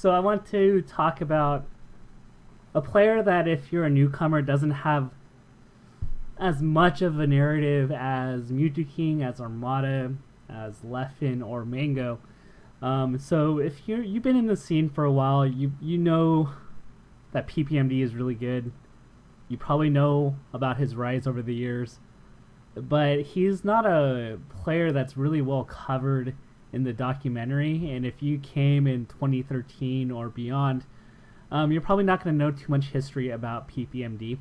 So I want to talk about a player that, if you're a newcomer, doesn't have as much of a narrative as Mewtwo King, as Armada, as Leffen, or Mango. So if you've been in the scene for a while, you know that PPMD is really good. You probably know about his rise over the years, but he's not a player that's really well covered in the documentary. And if you came in 2013 or beyond, you're probably not going to know too much history about PPMD.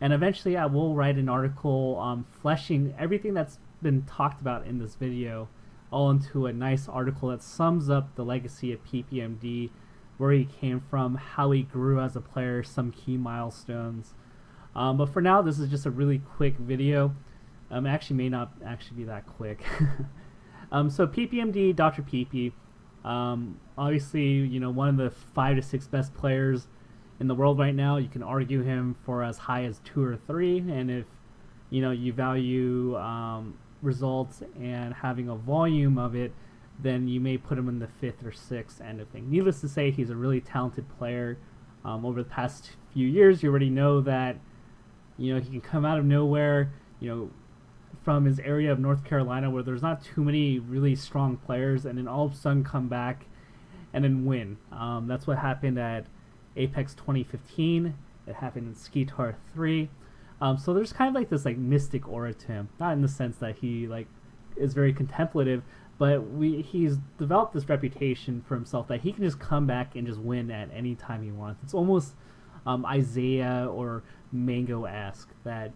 And eventually I will write an article fleshing everything that's been talked about in this video all into a nice article that sums up the legacy of PPMD, where he came from, how he grew as a player, some key milestones. But for now, this is just a really quick video. Actually may not actually be that quick. So PPMD, Dr.PeePee, obviously, you know, one of the 5 to 6 best players in the world right now. You can argue him for as high as 2 or 3, and if you know you value results and having a volume of it, then you may put him in the 5th or 6th end of thing. Needless to say, he's a really talented player. Over the past few years, you already know that, you know, he can come out of nowhere, you know, from his area of North Carolina where there's not too many really strong players, and then all of a sudden come back and then win. That's what happened at Apex 2015. It happened in Skitar 3. So there's kind of like this like mystic aura to him, not in the sense that he like is very contemplative, but he's developed this reputation for himself that he can just come back and just win at any time he wants. It's almost Isaiah or Mango-esque, that,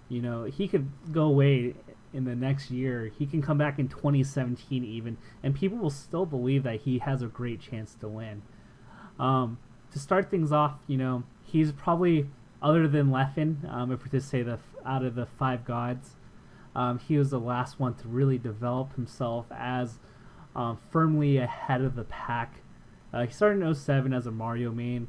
you know, he could go away in the next year. He can come back in 2017 even, and people will still believe that he has a great chance to win. To start things off, you know, he's probably, other than Leffen, if we're to say out of the 5 gods, he was the last one to really develop himself as firmly ahead of the pack. He started in 07 as a Mario main,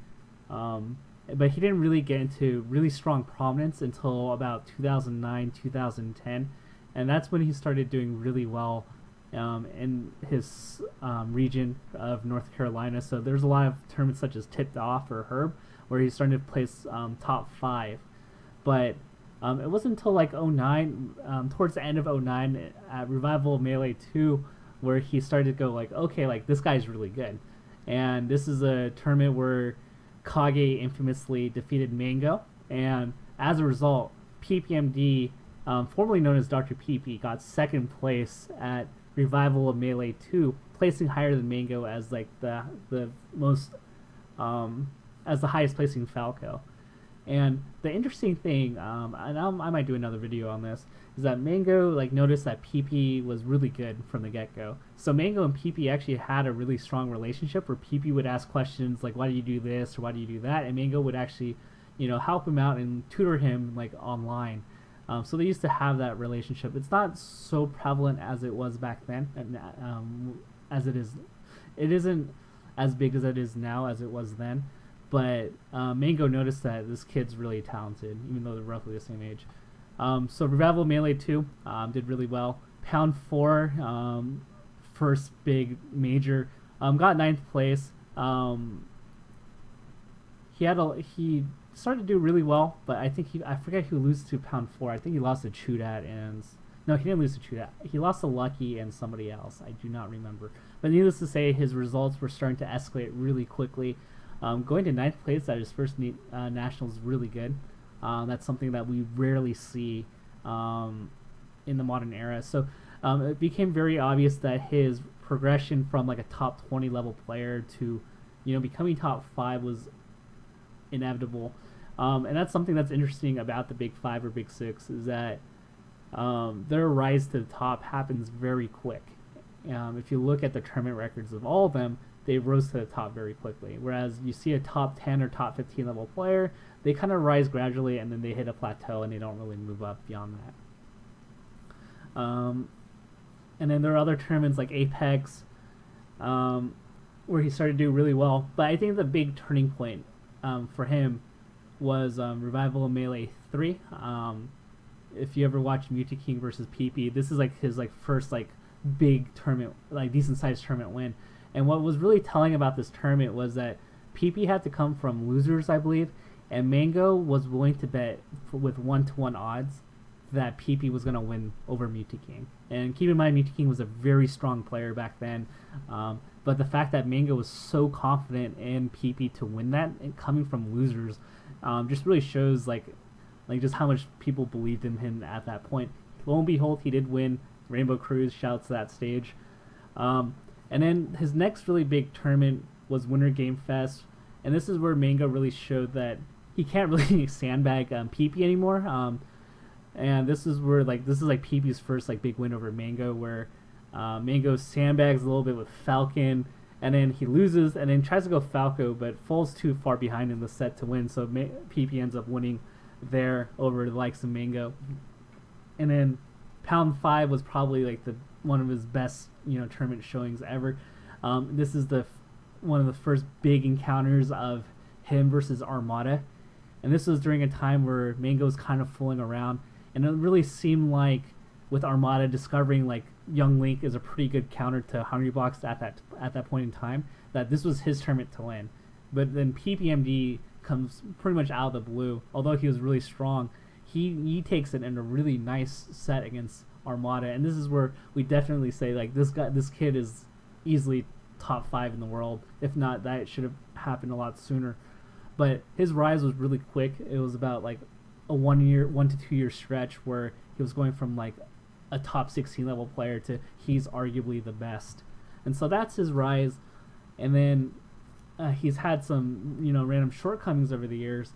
but he didn't really get into really strong prominence until about 2009, 2010, and that's when he started doing really well in his region of North Carolina. So there's a lot of tournaments such as Tipped Off or Herb, where he's starting to place top 5. But it wasn't until like 09, towards the end of 09, at Revival of Melee 2, where he started to go like, okay, like this guy's really good. And this is a tournament where Kage infamously defeated Mango, and as a result, PPMD, formerly known as Dr.PeePee, got 2nd place at Revival of Melee 2, placing higher than Mango as like the most as the highest placing Falco. And the interesting thing, and I might do another video on this, is that Mango like noticed that PeePee was really good from the get-go. So Mango and PeePee actually had a really strong relationship, where PeePee would ask questions like, why do you do this or why do you do that, and Mango would actually, you know, help him out and tutor him like online. So they used to have that relationship. It's not so prevalent as it was back then, and as it is. It isn't as big as it is now as it was then. But Mango noticed that this kid's really talented, even though they're roughly the same age. So Revival Melee 2 did really well. Pound 4, first big major, got 9th place. He started to do really well, but I think I forget who lose to Pound 4. I think he lost to Chudat, and no, he didn't lose to Chudat. He lost to Lucky and somebody else. I do not remember. But needless to say, his results were starting to escalate really quickly. Going to 9th place at his first nationals is really good. That's something that we rarely see in the modern era. So it became very obvious that his progression from like a top 20 level player to, you know, becoming top 5 was inevitable. And that's something that's interesting about the Big 5 or Big 6, is that their rise to the top happens very quick. If you look at the tournament records of all of them, they rose to the top very quickly. Whereas you see a top 10 or top 15 level player, they kind of rise gradually and then they hit a plateau and they don't really move up beyond that. And then there are other tournaments like Apex, where he started to do really well. But I think the big turning point for him was Revival of Melee 3. If you ever watch Mewtwo King versus PPMD, this is like his like first like big tournament, like decent sized tournament win. And what was really telling about this tournament was that PeePee had to come from losers, I believe, and Mango was willing to bet with 1-to-1 odds that PeePee was going to win over Mewtwo. And keep in mind, Mewtwo was a very strong player back then. But the fact that Mango was so confident in PeePee to win that, and coming from losers, just really shows like just how much people believed in him at that point. Lo and behold, he did win Rainbow Cruise. Shout out to that stage. And then his next really big tournament was Winter Game Fest, and this is where Mango really showed that he can't really sandbag PeePee anymore. And this is where this is PeePee's first big win over Mango, where Mango sandbags a little bit with Falcon, and then he loses, and then tries to go Falco, but falls too far behind in the set to win. So PeePee ends up winning there over the likes of Mango. And then Pound 5 was probably one of his best tournament showings ever. This is one of the first big encounters of him versus Armada, and this was during a time where Mango was kind of fooling around, and it really seemed like with Armada discovering Young Link is a pretty good counter to Hungrybox at that point in time, that this was his tournament to win. But then PPMD comes pretty much out of the blue. Although he was really strong, he takes it in a really nice set against Armada, and this is where we definitely say this kid is easily top 5 in the world. If not, that should have happened a lot sooner. But his rise was really quick. It was about a 1 to 2 year stretch where he was going from a top 16 level player to he's arguably the best. And so that's his rise. And then he's had some random shortcomings over the years,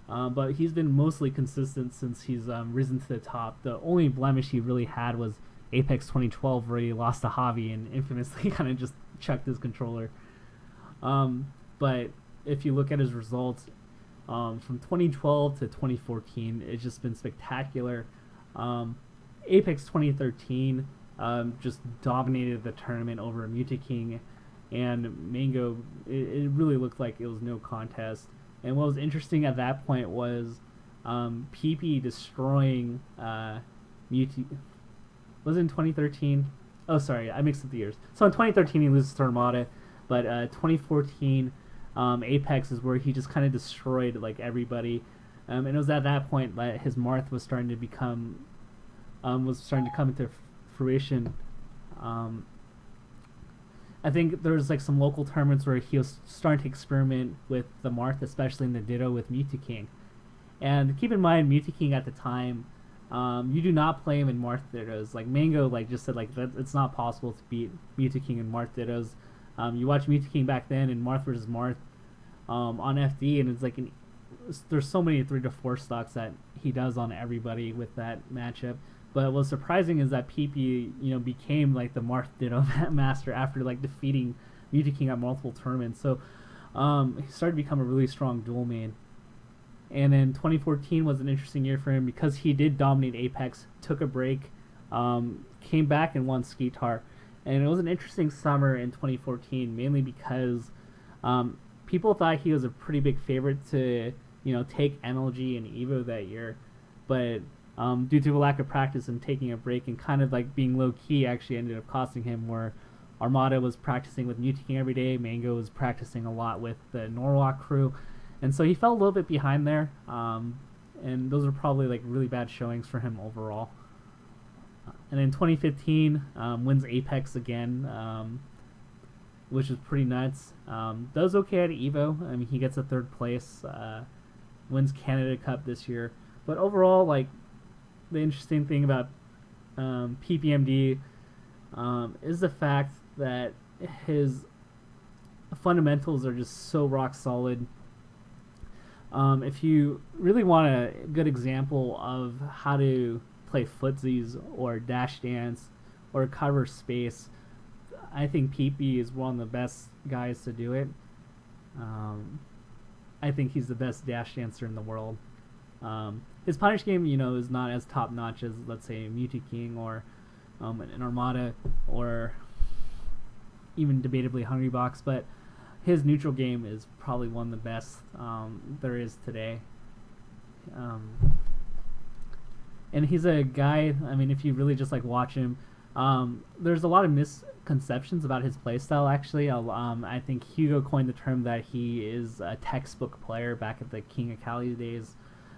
but he's been mostly consistent since he's risen to the top. The only blemish he really had was Apex 2012, where he lost to Javi and infamously kind of just chucked his controller. But if you look at his results from 2012 to 2014, it's just been spectacular. Apex 2013 just dominated the tournament over Mewtwo, and Mango, it really looked like it was no contest. And what was interesting at that point was PeePee destroying Mewtwo. Was it in 2013? Oh, sorry, I mixed up the years. So in 2013 he loses to Armada, but 2014 Apex is where he just kind of destroyed everybody. And it was at that point that his Marth was starting to come into fruition. I think there was some local tournaments where he was starting to experiment with the Marth, especially in the Ditto with Mewtwo. And keep in mind, Mewtwo at the time, you do not play him in Marth Dittos. Mango just said that it's not possible to beat Mewtwo in Marth Dittos. You watch Mewtwo back then in Marth vs Marth on FD, and it's there's so many 3 to 4 stocks that he does on everybody with that matchup. But what's surprising is that PeePee, became the Marth Ditto master after defeating Mewtwo at multiple tournaments. So he started to become a really strong dual main. And then 2014 was an interesting year for him because he did dominate Apex, took a break, came back and won Skitar. And it was an interesting summer in 2014, mainly because people thought he was a pretty big favorite to take MLG and Evo that year, but due to a lack of practice and taking a break and kind of being low key, actually ended up costing him. Where Armada was practicing with Mewtwo every day, Mango was practicing a lot with the Norwalk crew, and so he fell a little bit behind there. And those are probably really bad showings for him overall. And in 2015, wins Apex again, which is pretty nuts. Does okay at Evo. I mean, he gets a 3rd place. Wins Canada Cup this year. But overall, the interesting thing about PPMD is the fact that his fundamentals are just so rock solid. If you really want a good example of how to play footsies or dash dance or cover space, I think PeePee is one of the best guys to do it. I think he's the best dash dancer in the world. His punish game, is not as top notch as, let's say, Mewtwo or an Armada or even debatably Hungrybox, but his neutral game is probably one of the best there is today. And he's a guy, I mean, if you really just watch him, there's a lot of misconceptions about his playstyle. Actually, I think Hugo coined the term that he is a textbook player back at the King of Cali days.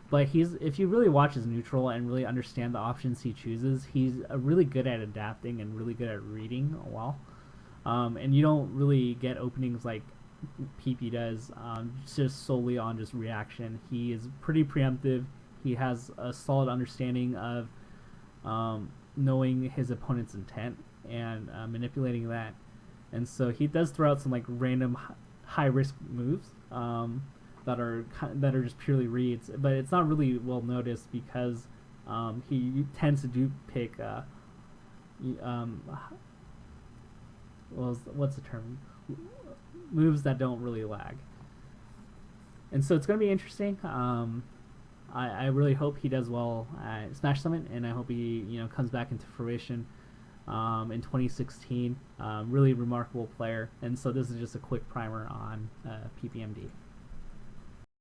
But if you really watch his neutral and really understand the options he chooses, he's really good at adapting and really good at reading well. And you don't really get openings like PeePee does, just solely on just reaction. He is pretty preemptive. He has a solid understanding of knowing his opponent's intent and manipulating that. And so he does throw out some like random high risk moves that are just purely reads, but it's not really well noticed because he tends to do pick what's the term, moves that don't really lag. And so it's going to be interesting. I really hope he does well at Smash Summit, and I hope he comes back into fruition in 2016. Really remarkable player, and so this is just a quick primer on PPMD.